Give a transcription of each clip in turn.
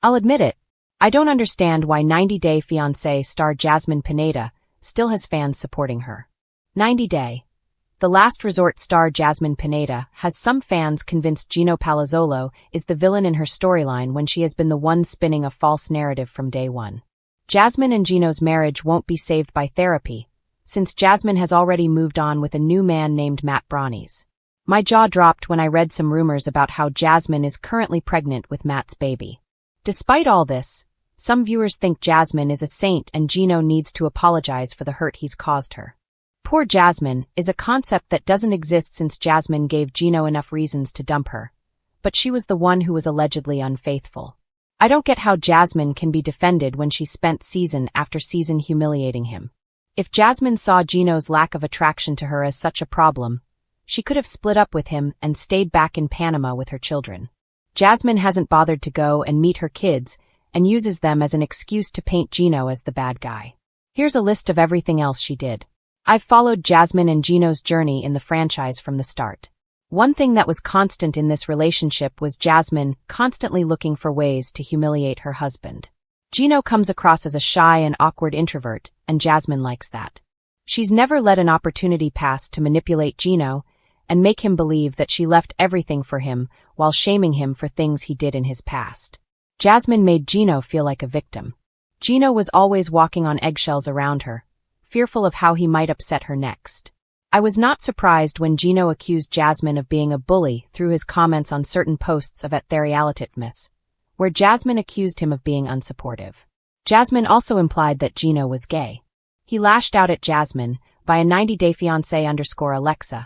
I'll admit it, I don't understand why 90 Day Fiancé star Jasmine Pineda still has fans supporting her. 90 Day. The Last Resort star Jasmine Pineda has some fans convinced Gino Palazzolo is the villain in her storyline when she has been the one spinning a false narrative from day one. Jasmine and Gino's marriage won't be saved by therapy, since Jasmine has already moved on with a new man named Matt Brownies. My jaw dropped when I read some rumors about how Jasmine is currently pregnant with Matt's baby. Despite all this, some viewers think Jasmine is a saint and Gino needs to apologize for the hurt he's caused her. Poor Jasmine is a concept that doesn't exist since Jasmine gave Gino enough reasons to dump her, but she was the one who was allegedly unfaithful. I don't get how Jasmine can be defended when she spent season after season humiliating him. If Jasmine saw Gino's lack of attraction to her as such a problem, she could have split up with him and stayed back in Panama with her children. Jasmine hasn't bothered to go and meet her kids and uses them as an excuse to paint Gino as the bad guy. Here's a list of everything else she did. I've followed Jasmine and Gino's journey in the franchise from the start. One thing that was constant in this relationship was Jasmine constantly looking for ways to humiliate her husband. Gino comes across as a shy and awkward introvert, and Jasmine likes that. She's never let an opportunity pass to manipulate Gino and make him believe that she left everything for him while shaming him for things he did in his past. Jasmine made Gino feel like a victim. Gino was always walking on eggshells around her, fearful of how he might upset her next. I was not surprised when Gino accused Jasmine of being a bully through his comments on certain posts of At Therealitiveness, where Jasmine accused him of being unsupportive. Jasmine also implied that Gino was gay. He lashed out at Jasmine via 90 Day Fiancé _Alexa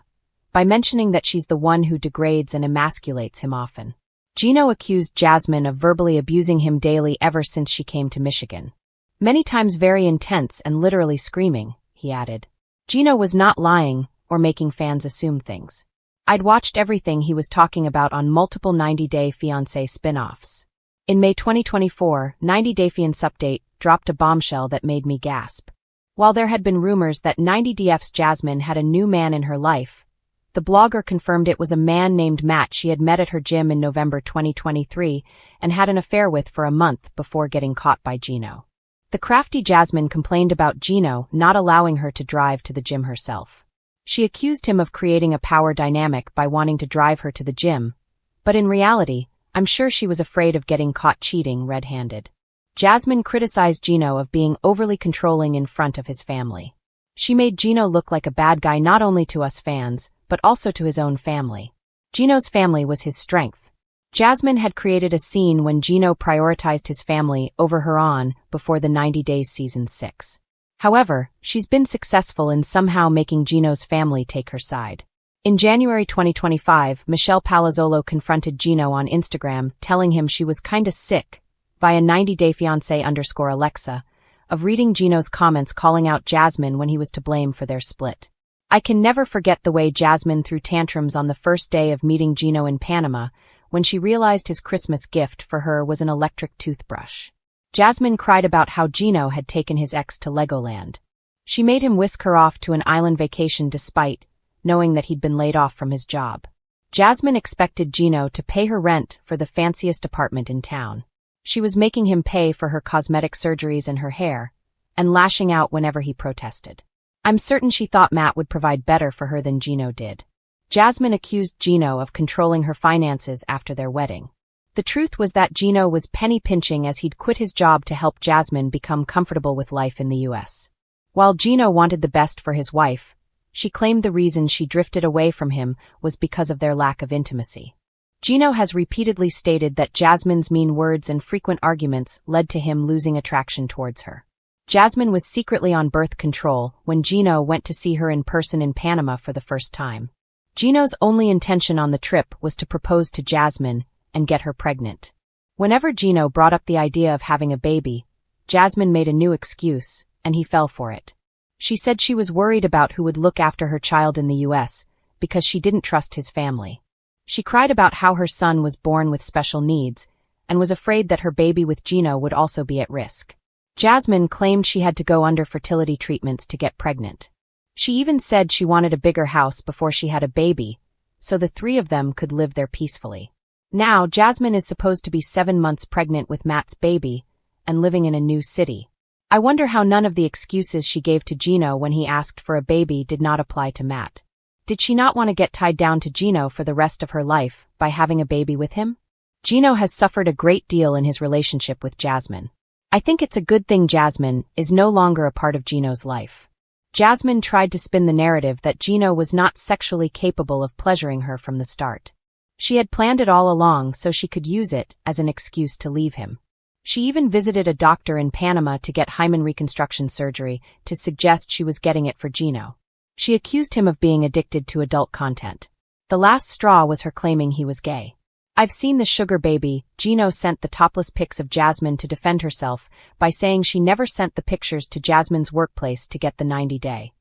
by mentioning that she's the one who degrades and emasculates him often. Gino accused Jasmine of verbally abusing him daily ever since she came to Michigan. Many times very intense and literally screaming, he added. Gino was not lying or making fans assume things. I'd watched everything he was talking about on multiple 90 Day Fiancé spin-offs. In May 2024, 90 Day Fiancé Update dropped a bombshell that made me gasp. While there had been rumors that 90DF's Jasmine had a new man in her life, the blogger confirmed it was a man named Matt she had met at her gym in November 2023 and had an affair with for a month before getting caught by Gino. The crafty Jasmine complained about Gino not allowing her to drive to the gym herself. She accused him of creating a power dynamic by wanting to drive her to the gym, but in reality, I'm sure she was afraid of getting caught cheating red-handed. Jasmine criticized Gino of being overly controlling in front of his family. She made Gino look like a bad guy not only to us fans, but also to his own family. Gino's family was his strength. Jasmine had created a scene when Gino prioritized his family over her on before the 90 Days Season 6. However, she's been successful in somehow making Gino's family take her side. In January 2025, Michelle Palazzolo confronted Gino on Instagram, telling him she was kinda sick, via 90 Day Fiancé _Alexa, of reading Gino's comments calling out Jasmine when he was to blame for their split. I can never forget the way Jasmine threw tantrums on the first day of meeting Gino in Panama, when she realized his Christmas gift for her was an electric toothbrush. Jasmine cried about how Gino had taken his ex to Legoland. She made him whisk her off to an island vacation despite knowing that he'd been laid off from his job. Jasmine expected Gino to pay her rent for the fanciest apartment in town. She was making him pay for her cosmetic surgeries and her hair, and lashing out whenever he protested. I'm certain she thought Matt would provide better for her than Gino did. Jasmine accused Gino of controlling her finances after their wedding. The truth was that Gino was penny pinching as he'd quit his job to help Jasmine become comfortable with life in the US. While Gino wanted the best for his wife, she claimed the reason she drifted away from him was because of their lack of intimacy. Gino has repeatedly stated that Jasmine's mean words and frequent arguments led to him losing attraction towards her. Jasmine was secretly on birth control when Gino went to see her in person in Panama for the first time. Gino's only intention on the trip was to propose to Jasmine and get her pregnant. Whenever Gino brought up the idea of having a baby, Jasmine made a new excuse, and he fell for it. She said she was worried about who would look after her child in the US because she didn't trust his family. She cried about how her son was born with special needs and was afraid that her baby with Gino would also be at risk. Jasmine claimed she had to go under fertility treatments to get pregnant. She even said she wanted a bigger house before she had a baby, so the three of them could live there peacefully. Now, Jasmine is supposed to be 7 months pregnant with Matt's baby and living in a new city. I wonder how none of the excuses she gave to Gino when he asked for a baby did not apply to Matt. Did she not want to get tied down to Gino for the rest of her life by having a baby with him? Gino has suffered a great deal in his relationship with Jasmine. I think it's a good thing Jasmine is no longer a part of Gino's life. Jasmine tried to spin the narrative that Gino was not sexually capable of pleasuring her from the start. She had planned it all along so she could use it as an excuse to leave him. She even visited a doctor in Panama to get hymen reconstruction surgery to suggest she was getting it for Gino. She accused him of being addicted to adult content. The last straw was her claiming he was gay. I've seen the sugar baby. Gino sent the topless pics of Jasmine to defend herself by saying she never sent the pictures to Jasmine's workplace to get the 90-day.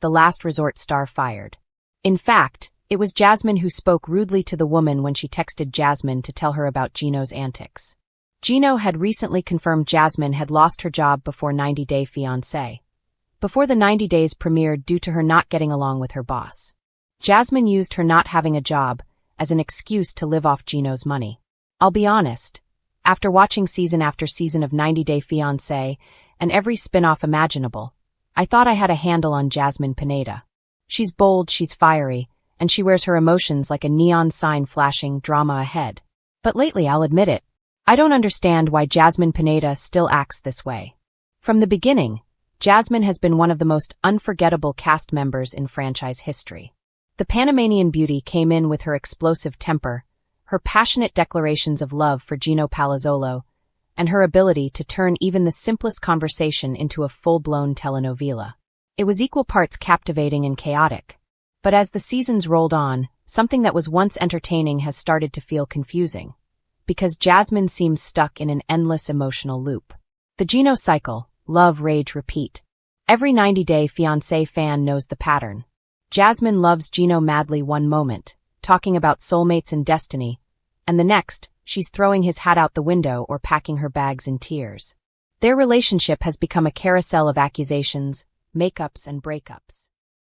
The last resort star fired. In fact, it was Jasmine who spoke rudely to the woman when she texted Jasmine to tell her about Gino's antics. Gino had recently confirmed Jasmine had lost her job before 90-day Fiancé. Before the 90 days premiered due to her not getting along with her boss. Jasmine used her not having a job as an excuse to live off Gino's money. I'll be honest, after watching season after season of 90-day Fiancé and every spin-off imaginable, I thought I had a handle on Jasmine Pineda. She's bold, she's fiery, and she wears her emotions like a neon sign flashing drama ahead. But lately, I'll admit it, I don't understand why Jasmine Pineda still acts this way. From the beginning, Jasmine has been one of the most unforgettable cast members in franchise history. The Panamanian beauty came in with her explosive temper, her passionate declarations of love for Gino Palazzolo, and her ability to turn even the simplest conversation into a full-blown telenovela. It was equal parts captivating and chaotic. But as the seasons rolled on, something that was once entertaining has started to feel confusing. Because Jasmine seems stuck in an endless emotional loop. The Gino cycle, love, rage, repeat. Every 90-day Fiancé fan knows the pattern. Jasmine loves Gino madly one moment, talking about soulmates and destiny, and the next, she's throwing his hat out the window or packing her bags in tears. Their relationship has become a carousel of accusations, makeups, and breakups.